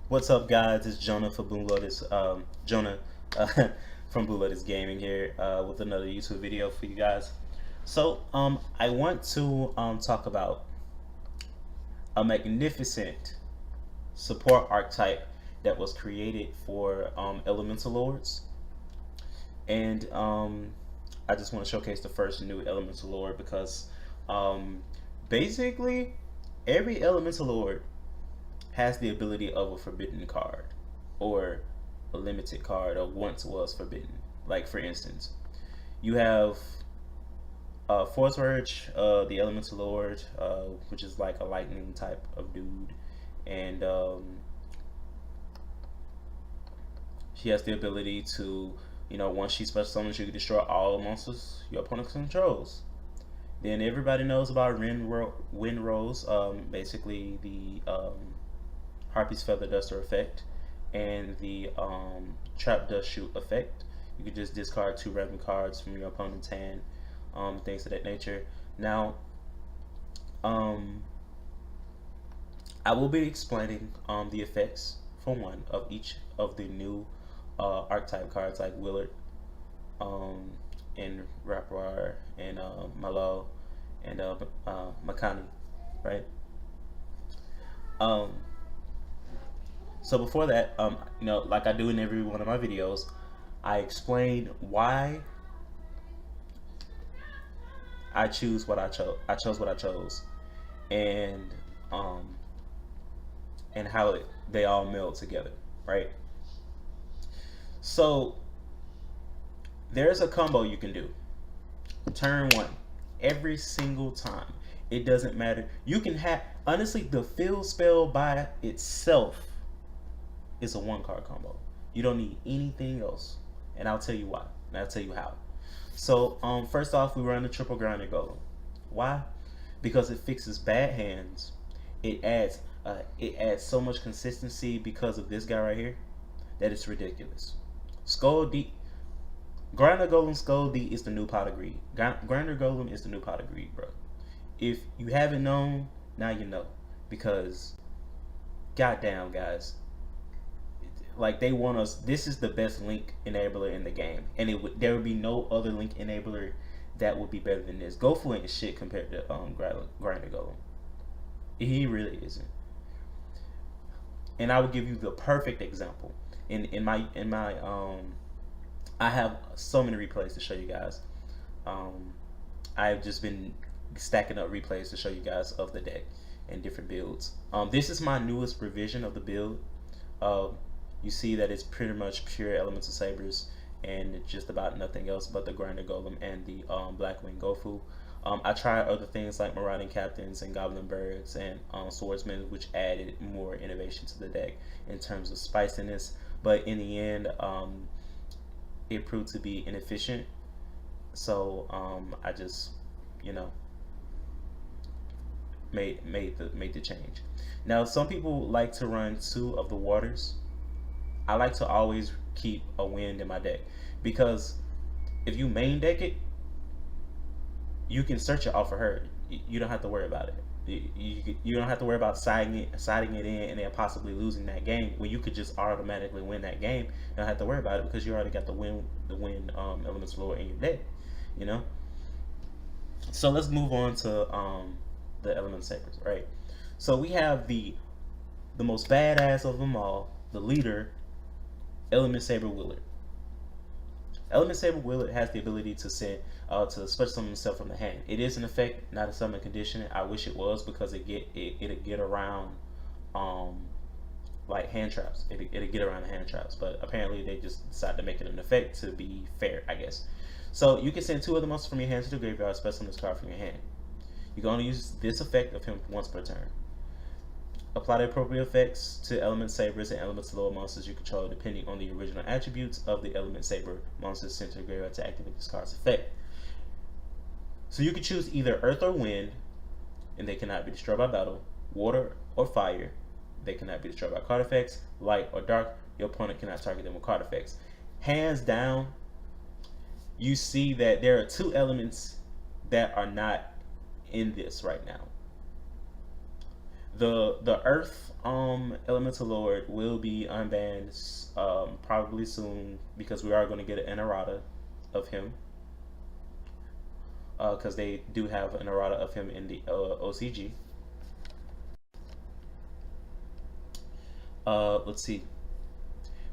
What's up, guys? It's Jonah for Blue Lotus. Jonah from Blue Lotus Gaming here with another YouTube video for you guys. I want to talk about a magnificent support archetype that was created for Elemental Lords, and I just want to showcase the first new Elemental Lord because basically every Elemental Lord has the ability of a forbidden card or a limited card or once was forbidden. Like for instance, you have Force Urge, the Elemental Lord, which is like a lightning type of dude, and she has the ability to, once she special summons, you can destroy all monsters your opponent controls. Then everybody knows about Windrose, basically the Harpy's Feather Duster effect, and the Trap Dust Shoot effect. You can just discard 2 random cards from your opponent's hand, things of that nature. Now, I will be explaining the effects for one of each of the new archetype cards like Willard, and Raprar, and Malo, and Makani, right? So before that, like I do in every one of my videos, I explain why I choose what I chose. I chose what I chose, and how they all meld together, right? So there's a combo you can do. Turn 1, every single time. It doesn't matter. You can have, honestly, the field spell by itself is a 1-card combo. You don't need anything else, and I'll tell you why, and I'll tell you how. So first off, we run the triple grinder golem. Why? Because it fixes bad hands. It adds so much consistency because of this guy right here that it's ridiculous. Skull D, Grinder Golem Skull D is the new pot of greed. Grinder Golem is the new pot of greed, bro. If you haven't known, now you know, because goddamn, guys, like they want us. This is the best link enabler in the game, and there would be no other link enabler that would be better than this. Gofu ain't shit compared to Grinder Golem. He really isn't. And I will give you the perfect example. In my I have so many replays to show you guys. I've just been stacking up replays to show you guys of the deck and different builds. This is my newest revision of the build. You see that it's pretty much pure Elemental Sabers and just about nothing else but the Grinder Golem and the Blackwing Gofu. I tried other things like Marauding Captains and Goblin Birds and Swordsmen, which added more innovation to the deck in terms of spiciness, but in the end it proved to be inefficient. So I just, made the change. Now some people like to run 2 of the waters. I like to always keep a wind in my deck, because if you main deck it, you can search it off of her. You don't have to worry about it. You don't have to worry about siding it in and then possibly losing that game, when you could just automatically win that game. You don't have to worry about it because you already got the win Elemental Lord in your deck, So let's move on to the Elementsabers, right? So we have the most badass of them all, the leader, Elementsaber Willard. Elementsaber Willard has the ability to send to special summon himself from the hand. It is an effect, not a summon condition. I wish it was, because it'll get around like hand traps. It'll get around the hand traps, but apparently they just decided to make it an effect to be fair, I guess. So you can send 2 other monsters from your hand to the graveyard, special summon this card from your hand. You can only use this effect of him once per turn. Apply the appropriate effects to Elementsabers and Elemental Lord monsters you control, depending on the original attributes of the Elementsaber monsters sent to the graveyard to activate this card's effect. So you can choose either Earth or Wind, and they cannot be destroyed by battle. Water or Fire, they cannot be destroyed by card effects. Light or Dark, your opponent cannot target them with card effects. Hands down, you see that there are 2 elements that are not in this right now. The Earth Elemental Lord will be unbanned probably soon because we are going to get an errata of him because they do have an errata of him in the OCG. Let's see.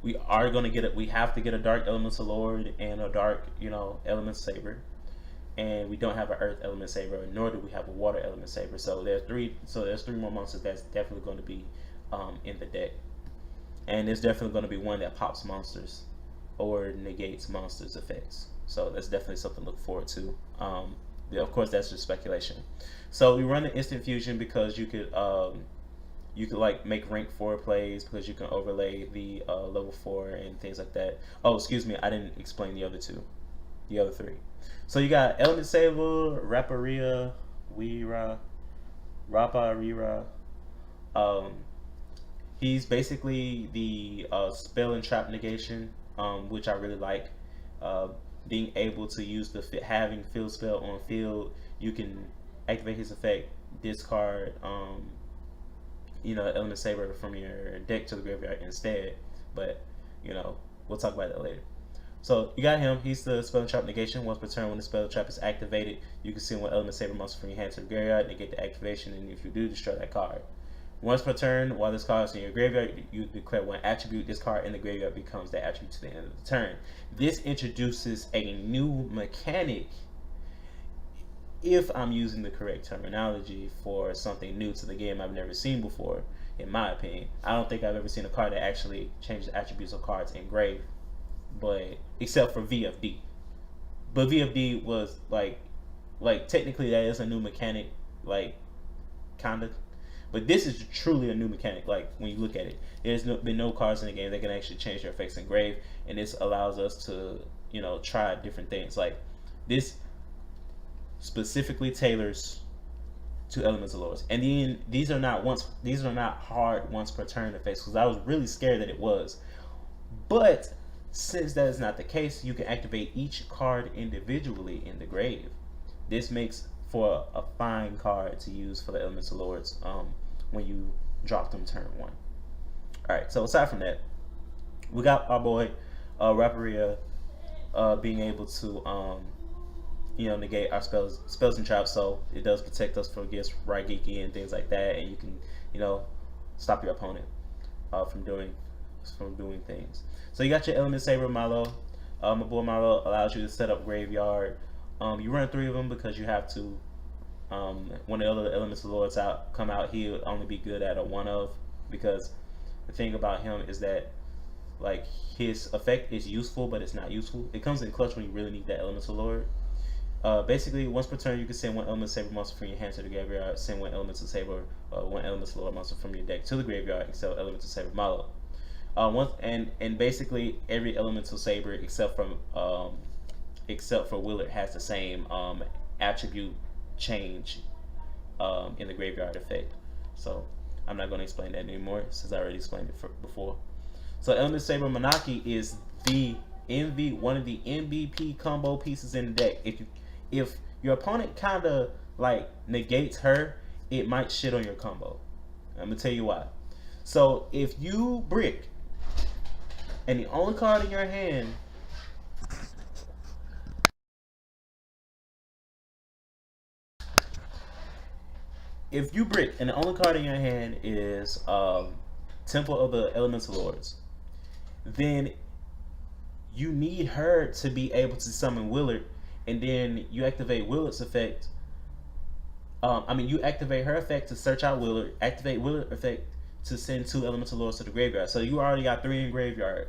We are going to get it. We have to get a Dark Elemental Lord and a Dark, Elementsaber, and we don't have an Earth Elementsaber, nor do we have a Water Elementsaber. So there's three. So there's three more monsters that's definitely going to be in the deck, and there's definitely going to be one that pops monsters or negates monsters' effects. So that's definitely something to look forward to. Yeah, of course, that's just speculation. So we run the instant fusion because you could like make rank 4 plays because you can overlay the level 4 and things like that. Oh, excuse me, I didn't explain the other two, the other three. So you got Elementsaber, Raparia, Weera, Raparira. Um, he's basically the spell and trap negation, which I really like. Being able to use having field spell on field, you can activate his effect, discard Elementsaber from your deck to the graveyard instead. But we'll talk about that later. So you got him. He's the spell and trap negation. Once per turn, when the spell trap is activated, you can send one Elementsaber monster from your hand to the graveyard, negate the activation, and if you do, destroy that card. Once per turn, while this card is in your graveyard, you declare one attribute. This card in the graveyard becomes that attribute to the end of the turn. This introduces a new mechanic, if I'm using the correct terminology, for something new to the game I've never seen before, in my opinion. I don't think I've ever seen a card that actually changes attributes of cards in Grave, but except for VFD. But VFD was like technically that is a new mechanic, like kind of. But this is truly a new mechanic. Like when you look at it, there's been no cards in the game that can actually change their effects in Grave, and this allows us to try different things. Like this specifically tailors to Elemental Lords, and then these are not hard once per turn effects, because I was really scared that it was. But since that is not the case, you can activate each card individually in the grave. This makes for a fine card to use for the Elemental Lords when you drop them turn 1. Alright, so aside from that, we got our boy Raparia being able to negate our spells and traps, so it does protect us from against Raigeki and things like that, and you can stop your opponent from doing things. So you got your Elementsaber Malo. My boy Malo allows you to set up graveyard. You run 3 of them because you have to. When the other Elemental Lords come out, he'll only be good at a 1 of, because the thing about him is that like his effect is useful, but it's not useful. It comes in clutch when you really need that Elemental Lord. Basically, once per turn, you can send one Elementsaber monster from your hand to the graveyard, send one Elementsaber, one Elemental Lord monster from your deck to the graveyard, except Elementsaber Malo. And basically every Elementsaber except for Willard has the same attribute change in the graveyard effect. So I'm not going to explain that anymore since I already explained it before. So Elementsaber Monarchy is one of the MVP combo pieces in the deck. If your opponent kind of like negates her, it might shit on your combo. I'm gonna tell you why. So if you brick and the only card in your hand is Temple of the Elemental Lords, then you need her to be able to summon Willard, and then you activate Willard's effect. You activate her effect to search out Willard, activate Willard effect to send 2 Elemental Lords to the graveyard. So you already got 3 in graveyard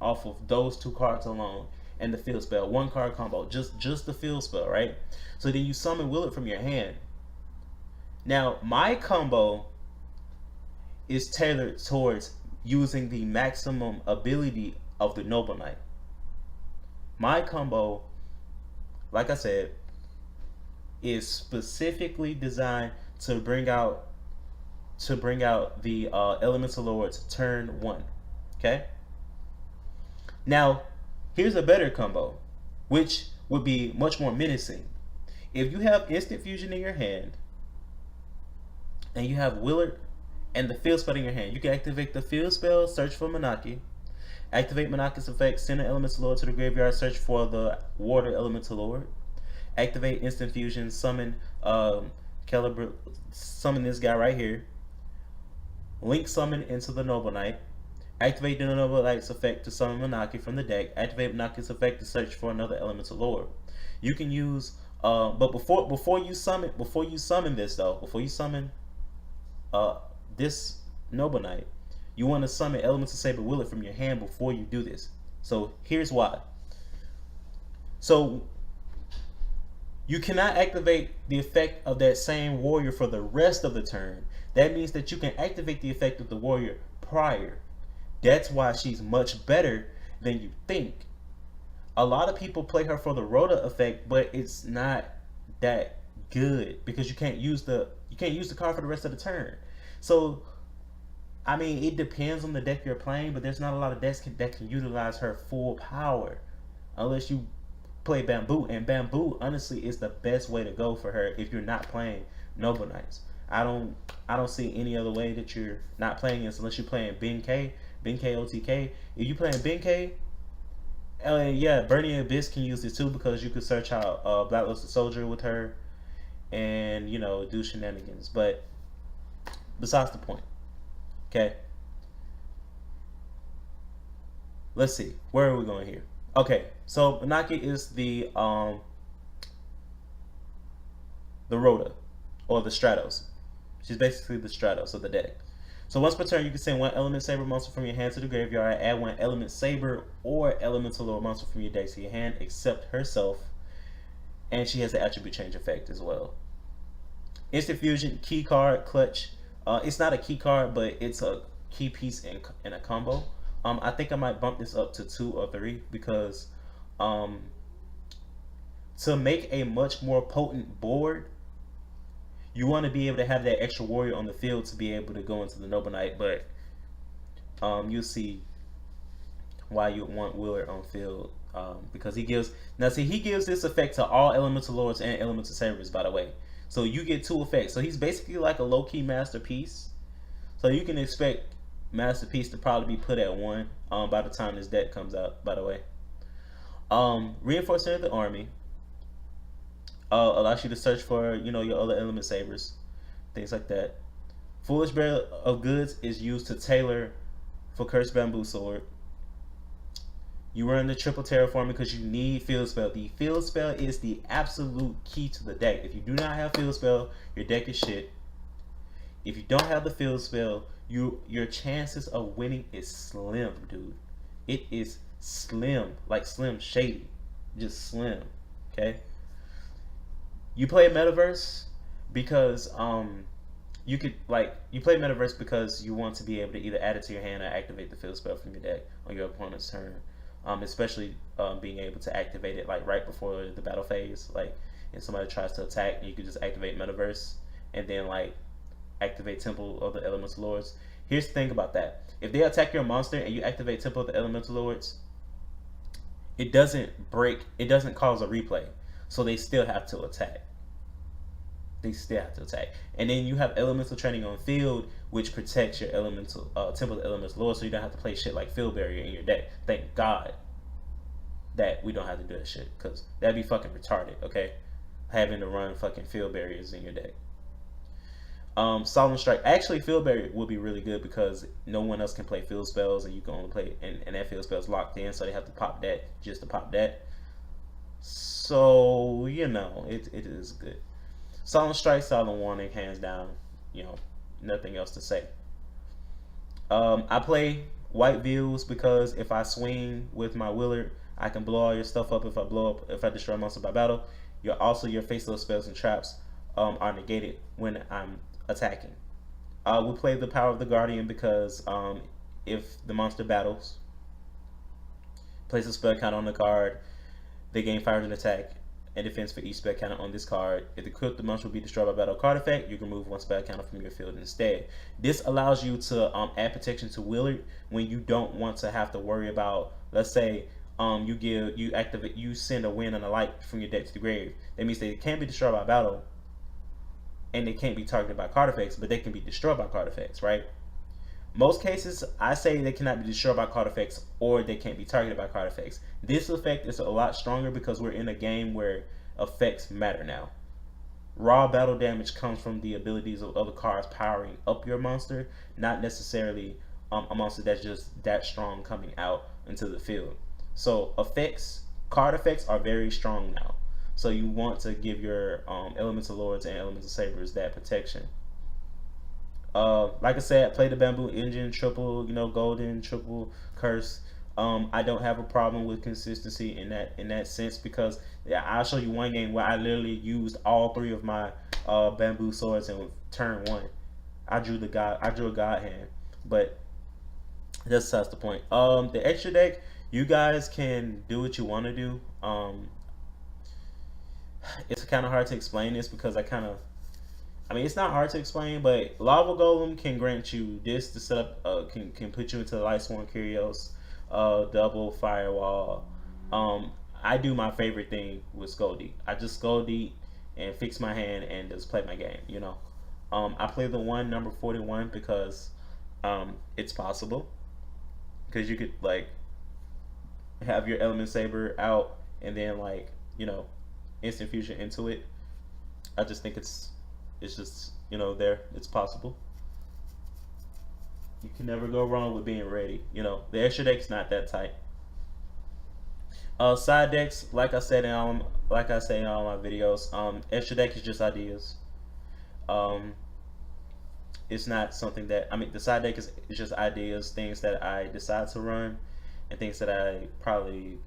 off of those 2 cards alone, and the field spell, 1 card combo, just the field spell, right? So then you summon Willard from your hand. Now my combo is tailored towards using the maximum ability of the Noble Knight. My combo, like I said, is specifically designed to bring out the Elemental Lords turn 1. Okay. Now, here's a better combo, which would be much more menacing. If you have instant fusion in your hand, and you have Willard and the field spell in your hand. You can activate the field spell, search for Manaki. Activate Manaki's effect, send an Elemental Lord to the graveyard, search for the Water Elemental Lord. Activate Instant Fusion, summon Caliber, summon this guy right here. Link summon into the Noble Knight. Activate the Noble Knight's effect to summon Manaki from the deck. Activate Manaki's effect to search for another Elemental Lord. You can use, but before you summon this though, before you summon this Noble Knight, you want to summon Elementsaber Willet from your hand before you do this. So here's why. So you cannot activate the effect of that same warrior for the rest of the turn. That means that you can activate the effect of the warrior prior. That's why she's much better than you think. A lot of people play her for the Rhoda effect, but it's not that good because you can't use the card for the rest of the turn. So I mean, it depends on the deck you're playing, but there's not a lot of decks that can utilize her full power unless you play Bamboo, and Bamboo honestly is the best way to go for her if you're not playing Noble Knights. I don't see any other way that you're not playing this unless you're playing Benkei OTK. If you're playing Benkei, yeah, Burning Abyss can use this too because you could search out Blacklisted Soldier with her and, you know, do shenanigans. But besides the point. Okay. Let's see. Where are we going here? Okay. So Manaki is the Rhoda or the Stratos. She's basically the Stratos of the deck. So once per turn, you can send one Elementsaber monster from your hand to the graveyard. Add one Elementsaber or Elemental Lord monster from your deck to your hand, except herself. And she has the attribute change effect as well. Instant Fusion, key card, clutch. It's not a key card, but it's a key piece in a combo. I think I might bump this up to 2 or 3 because to make a much more potent board, you want to be able to have that extra warrior on the field to be able to go into the Noble Knight. But you'll see why you want Willard on field because he gives this effect to all Elemental Lords and Elementsabers, by the way. So you get 2 effects. So he's basically like a low-key Masterpiece. So you can expect Masterpiece to probably be put at 1 by the time this deck comes out, by the way. Reinforcement of the Army allows you to search for, you know, your other Elementsabers, things like that. Foolish Bearer of Goods is used to tailor for Cursed Bamboo Sword. You run the triple terraforming because you need field spell. The field spell is the absolute key to the deck. If you do not have field spell, your deck is shit. If you don't have the field spell, your chances of winning is slim, dude. It is slim, like Slim Shady, just slim. Okay. You play Metaverse because you play Metaverse because you want to be able to either add it to your hand or activate the field spell from your deck on your opponent's turn. Especially being able to activate it like right before the battle phase, like if somebody tries to attack, you can just activate Metaverse and then like activate Temple of the Elemental Lords. Here's the thing about that: if they attack your monster and you activate Temple of the Elemental Lords, it doesn't cause a replay, so they still have to attack. And then you have Elemental Training on field, which protects your Elemental Temple of the Elemental Lord, so you don't have to play shit like Field Barrier in your deck. Thank God that we don't have to do that shit, because that'd be fucking retarded, okay? Having to run fucking Field Barriers in your deck. Solemn Strike. Actually, Field Barrier would be really good because no one else can play field spells, and you can only play, and that field spell is locked in, so they have to pop that just to pop that. So, you know, it is good. Solemn Strike, Solemn Warning, hands down. You know, nothing else to say. I play White Views because if I swing with my Willard, I can blow all your stuff up. If I destroy a monster by battle, your faceless spells and traps are negated when I'm attacking. We play the Power of the Guardian because if the monster battles, place a spell count on the card, they gain 500 attack and defense for each spell counter on this card. If the monster will be destroyed by battle card effect, you can remove 1 spell counter from your field instead. This allows you to add protection to Willard when you don't want to have to worry about, let's say, you send a Wind and a Light from your deck to the grave. That means they can be destroyed by battle, and they can't be targeted by card effects, but they can be destroyed by card effects, right? Most cases, I say they cannot be destroyed by card effects or they can't be targeted by card effects. This effect is a lot stronger because we're in a game where effects matter now. Raw battle damage comes from the abilities of other cards powering up your monster, not necessarily a monster that's just that strong coming out into the field. So effects, card effects are very strong now. So you want to give your Elemental Lords and Elemental Sabers that protection. Like I said, play the Bamboo Engine, triple, golden, triple curse. I don't have a problem with consistency in that sense because I'll show you one game where I literally used all three of my bamboo swords in turn one. I drew a god hand, but that's the point. The extra deck, you guys can do what you want to do. It's kind of hard to explain this because I mean, it's not hard to explain, but Lava Golem can grant you this to set up, can put you into the Lightsworn Kyrios, double Firewall. I do my favorite thing with Skull Deep. I just Skull Deep and fix my hand and just play my game, I play the one number 41 because it's possible. Because you could, like, have your Elementsaber out and then, like, instant fusion into it. I just think it's just, there. It's possible. You can never go wrong with being ready. The extra deck's not that tight. Side decks, like I say in all my videos, extra deck is just ideas. It's not something that, the side deck is just ideas, things that I decide to run, and things that I probably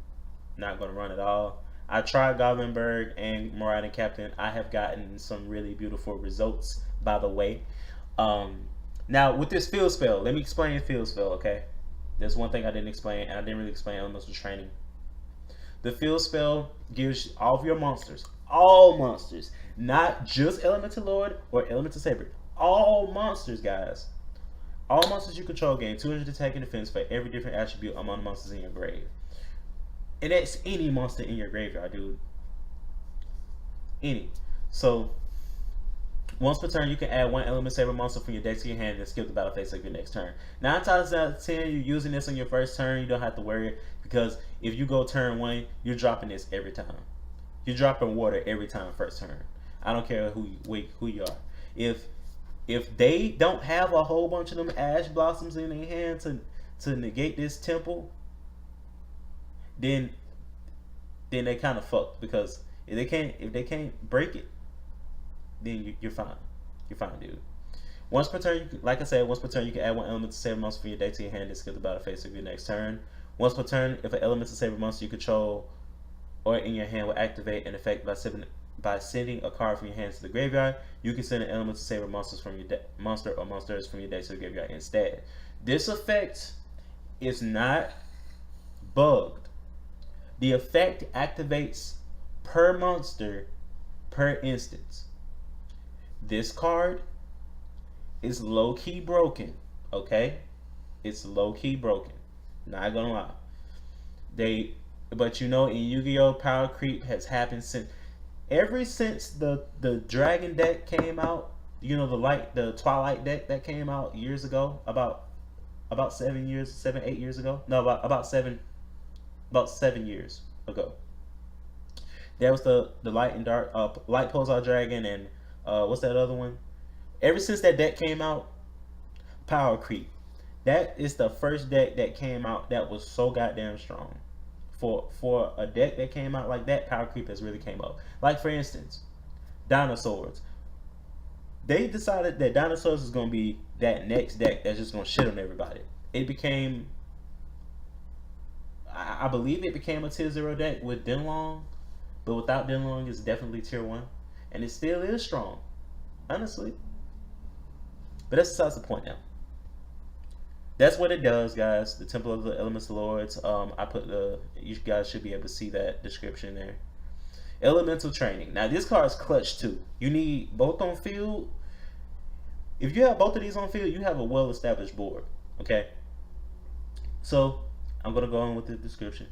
not going to run at all. I tried Goblinberg and Marauding Captain. I have gotten some really beautiful results, by the way. Now, with this field spell, let me explain field spell, okay? There's one thing I didn't explain, and I didn't really explain elemental training. The field spell gives all of your monsters, all monsters, not just Elemental Lord or Elemental Saber, all monsters, guys. All monsters you control gain 200 attack and defense for every different attribute among the monsters in your grave. And that's any monster in your graveyard, dude. Any. So, once per turn, you can add one Elementsaber monster from your deck to your hand and skip the battle phase of your next turn. 9 times out of 10, you're using this on your first turn. You don't have to worry because if you go turn 1, you're dropping this every time. You're dropping water every time first turn. I don't care who you are. If they don't have a whole bunch of them ash blossoms in their hand to negate this temple, then they kind of fucked, because if they can't break it, then you're fine. You're fine, dude. Once per turn, like I said, once per turn you can add one Elemental monster from your deck to your hand and skip the battle phase of your next turn. Once per turn, if an Elemental monster you control or in your hand will activate an effect by sending a card from your hands to the graveyard, you can send an Elemental monsters from your monster or monsters from your deck to the graveyard instead. This effect is not bugged. The effect activates per monster per instance. This card is low-key broken, okay? It's low-key broken. Not gonna lie. But in Yu-Gi-Oh! Power creep has happened ever since the Dragon deck came out. The Twilight deck that came out years ago, about 7 years, 8 years ago. No, about 7 years ago. That was the Light and Dark, Light Pulsar Dragon, and what's that other one? Ever since that deck came out, Power Creep. That is the first deck that came out that was so goddamn strong. For a deck that came out like that, Power Creep has really came up. Like, for instance, Dinosaurs. They decided that Dinosaurs is going to be that next deck that's just going to shit on everybody. It became, I believe it became a tier 0 deck with Denlong, but without Denlong, it's definitely tier 1. And it still is strong, honestly. But that's besides the point now. That's what it does, guys. The Temple of the Elemental Lords. I put you guys should be able to see that description there. Elemental Training. Now this card is clutch too. You need both on field. If you have both of these on field, you have a well-established board. Okay. So I'm gonna go on with the description.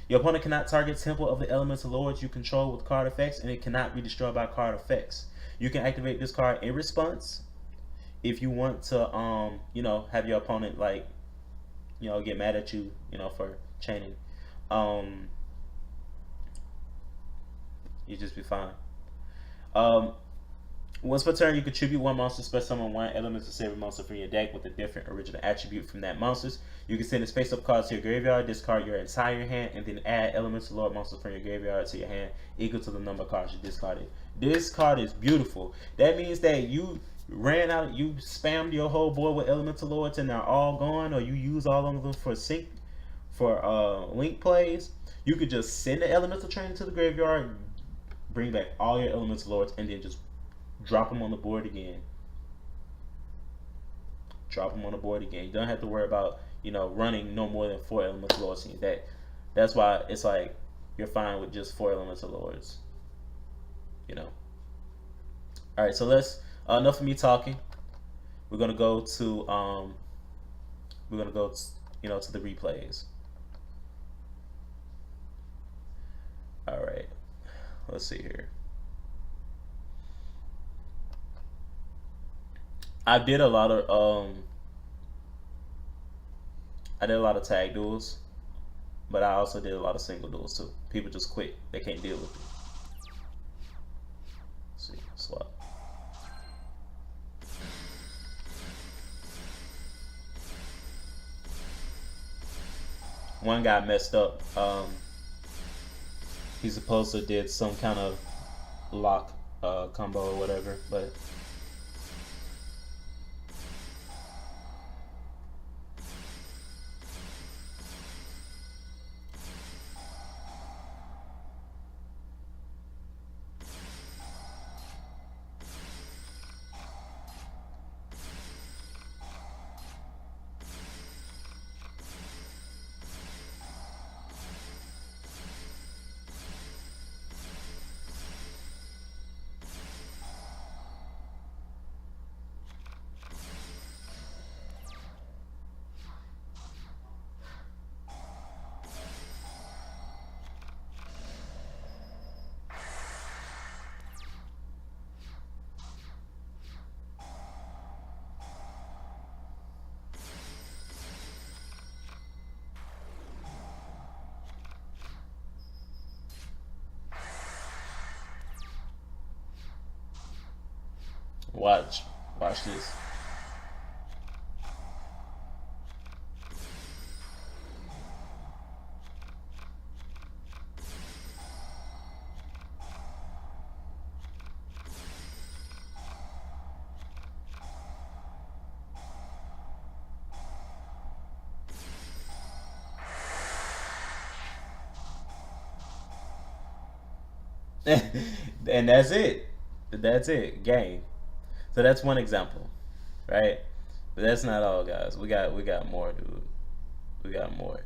Your opponent cannot target Temple of the Elemental Lords you control with card effects, and it cannot be destroyed by card effects. You can activate this card in response if you want to, have your opponent like, get mad at you, for chaining. You just be fine. Once per turn, you contribute one monster, special summon one Elementsaber monster from your deck with a different original attribute from that monster's. You can send a face-up card to your graveyard, discard your entire hand, and then add Elemental Lord monster from your graveyard to your hand equal to the number of cards you discarded. This card is beautiful. That means that you ran out, you spammed your whole board with Elemental Lords and they're all gone, or you use all of them for link plays. You could just send the Elemental Trainer to the graveyard, bring back all your Elemental Lords, and then just drop them on the board again. Drop them on the board again. You don't have to worry about, running no more than 4 Elemental Lords in your deck. That's why it's like you're fine with just 4 Elemental Lords. Alright, so let's enough of me talking. We're gonna go to to the replays. Alright. Let's see here. I did a lot of tag duels, but I also did a lot of single duels too. People just quit. They can't deal with it. Let's see, swap. One guy messed up. He supposed to did some kind of lock combo or whatever, but watch this. And that's it. That's it. Game. So that's one example, right? But that's not all, guys. We got more, dude. We got more.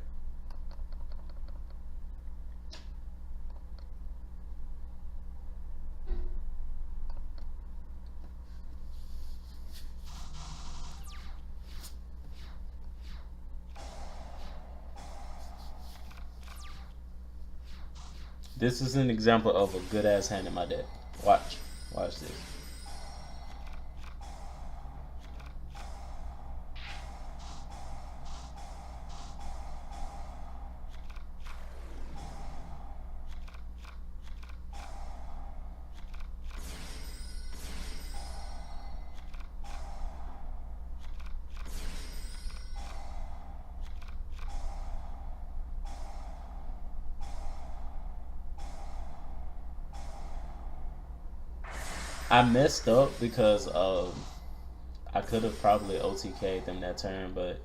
This is an example of a good ass hand in my deck. Watch this. I messed up because I could have probably OTK'd them that turn, but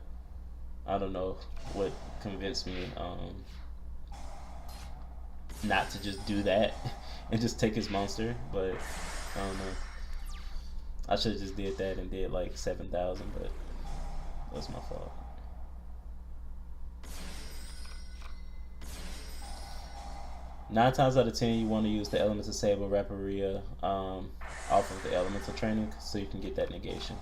I don't know what convinced me not to just do that and just take his monster, but I don't know. I should have just did that and did like 7,000, but that's my fault. Nine times out of 10, you want to use the Elementsaber Raparia off of the Elemental Training so you can get that negation.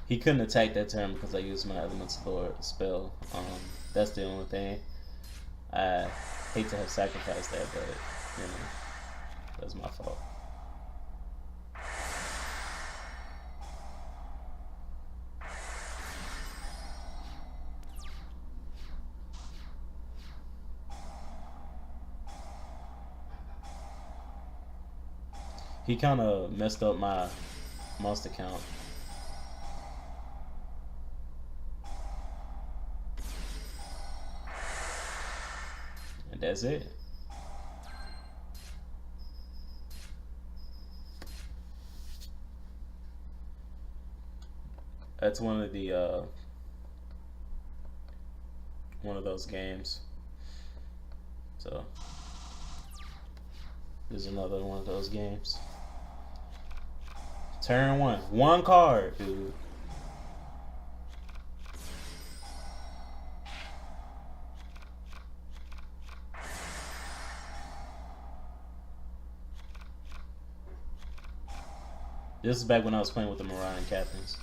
He couldn't attack that turn because I used my Elementsaber spell. That's the only thing. I hate to have sacrificed that, but you know, that's my fault. He kind of messed up my monster count. And that's it. That's one of those games. So there's another one of those games. Turn one card, dude. This is back when I was playing with the Mariah Captains.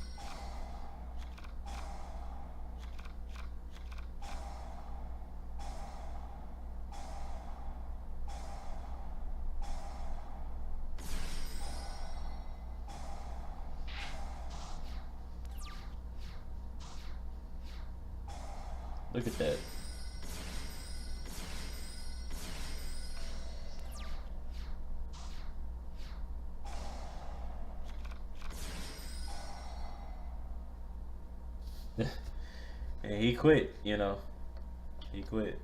Look at that. And he quit, you know. He quit.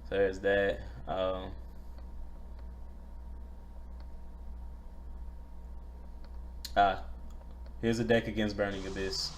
So there's that. Here's a deck against Burning Abyss.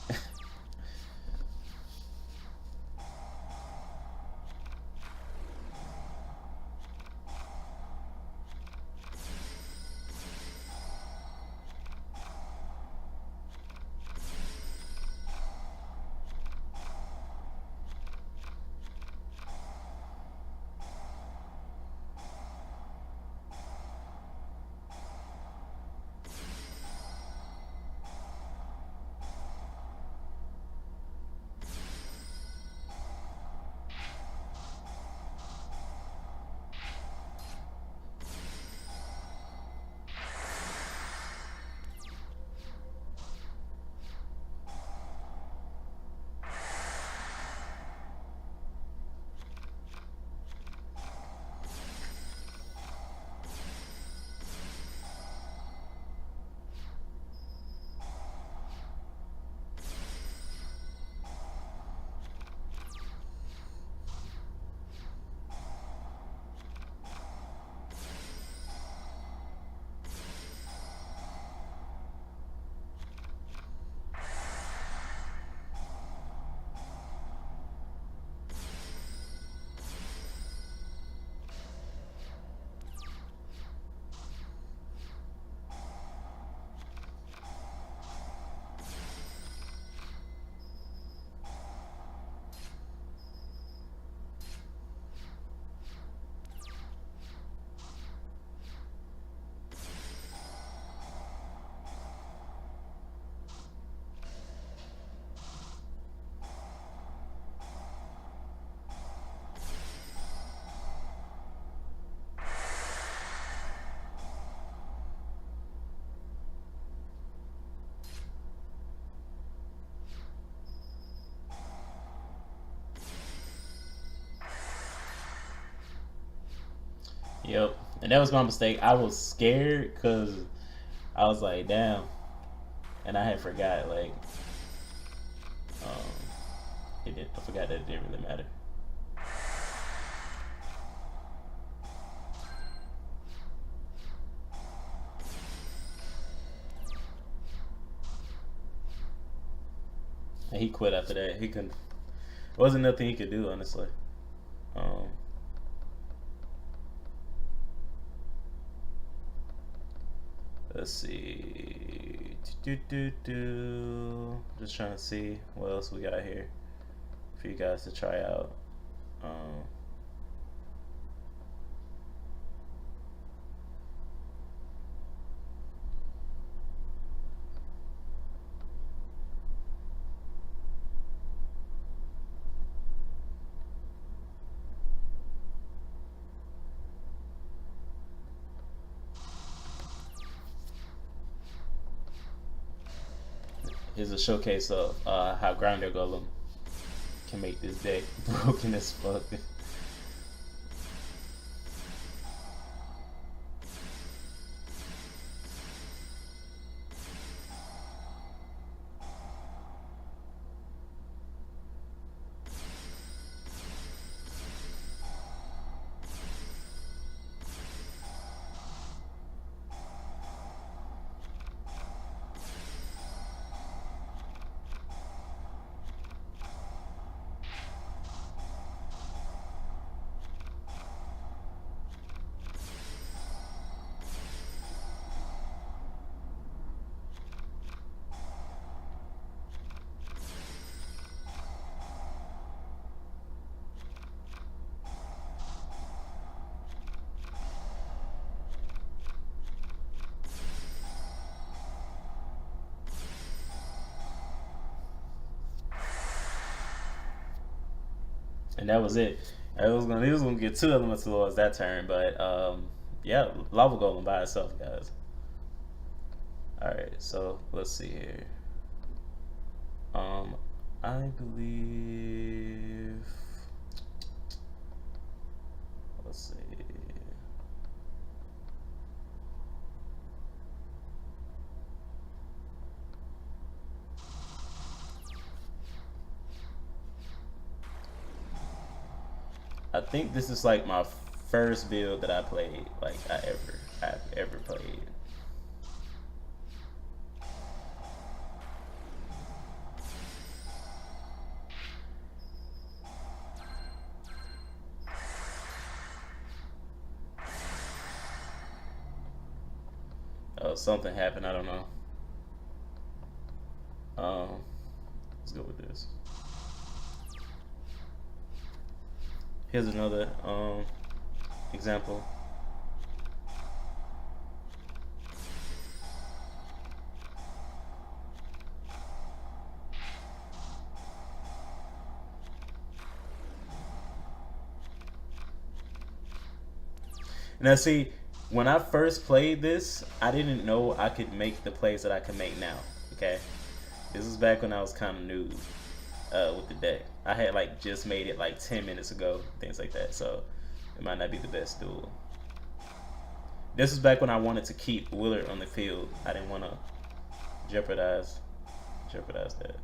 Yep. And that was my mistake. I was scared because I was like, damn. And I had forgot, like, um, I forgot that it didn't really matter. And he quit after that. He couldn't. There wasn't nothing he could do, honestly. Um, let's see. Just trying to see what else we got here for you guys to try out. Um, Here's a showcase of how Grinder Golem can make this deck broken as fuck. And that was it. He was gonna get 2 Elemental Lords that turn, but yeah, Lava Golem by itself, guys. All right, so let's see here. I believe. Let's see. I think this is like my first build that I played, like I've ever played. Oh, something happened. I don't know. Let's go with this. Here's another example. Now see, when I first played this, I didn't know I could make the plays that I can make now. Okay, this was back when I was kind of new with the deck. I had like just made it like 10 minutes ago, things like that. So it might not be the best duel. This was back when I wanted to keep Willard on the field. I didn't want to jeopardize that.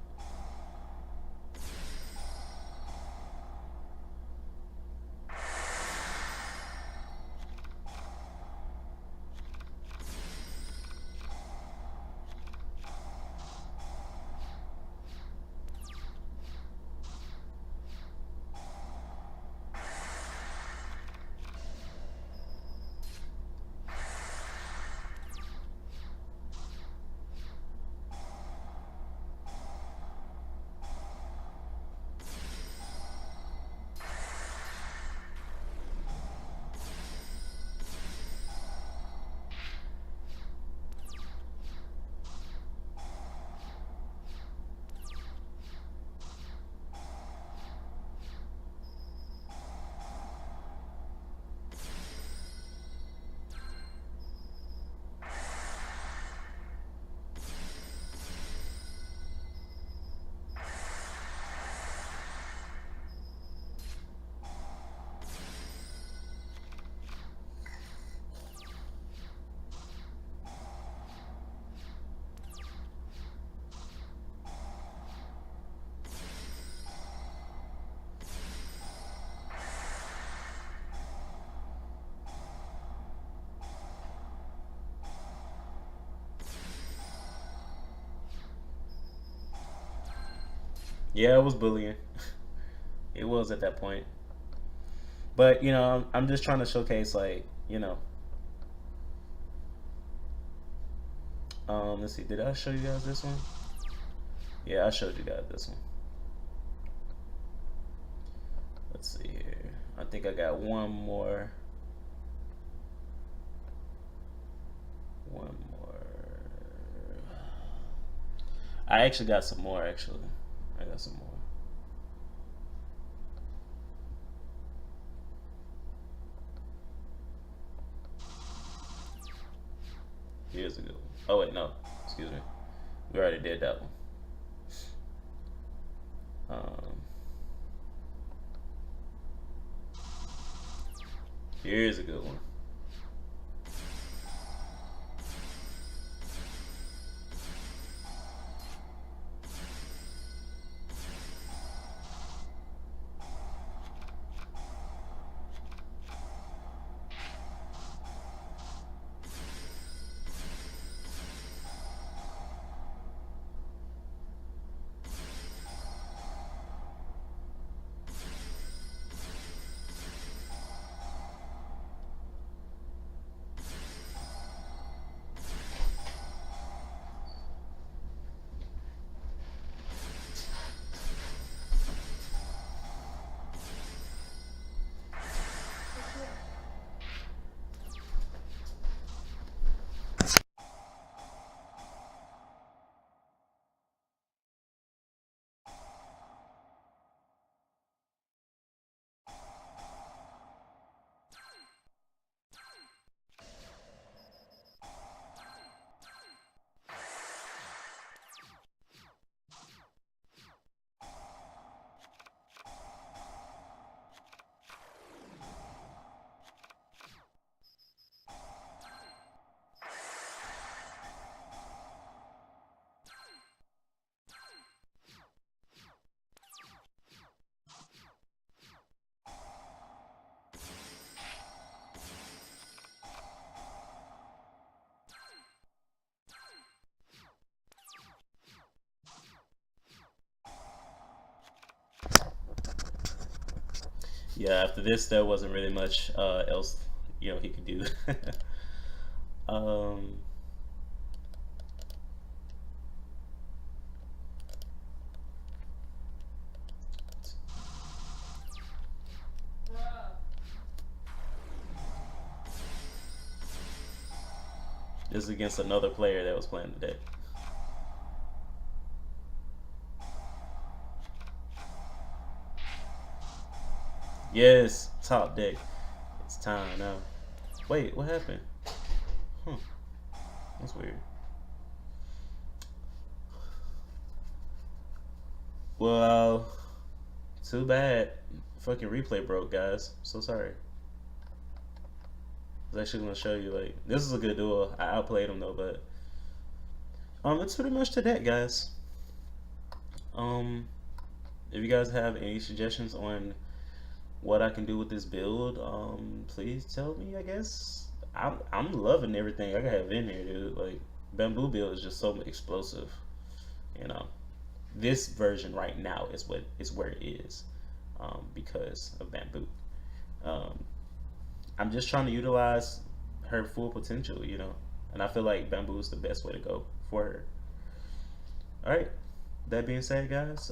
Yeah, it was bullying. It was at that point. But you know, I'm just trying to showcase, like, you know. Let's see. Did I show you guys this one? Yeah, I showed you guys this one. Let's see here. I think I got one more. One more. I actually got some more. Actually, I got some more. Here's a good one. Oh wait, no. Excuse me. We already did that one. Um, Here's a good one. Yeah, after this, there wasn't really much else, he could do. um, this is against another player that was playing today. Yes, top deck. It's time now. Wait, what happened? Huh, that's weird. Well, too bad. Fucking replay broke, guys. So sorry. I was actually gonna show you, like, this is a good duel. I outplayed him though, but that's pretty much to that, guys. Um, if you guys have any suggestions on what I can do with this build, please tell me. I guess I'm loving everything I have in here, dude. Like, bamboo build is just so explosive. You know, this version right now is where it is, because of bamboo. Um, I'm just trying to utilize her full potential, and I feel like bamboo is the best way to go for her. All right. That being said, guys,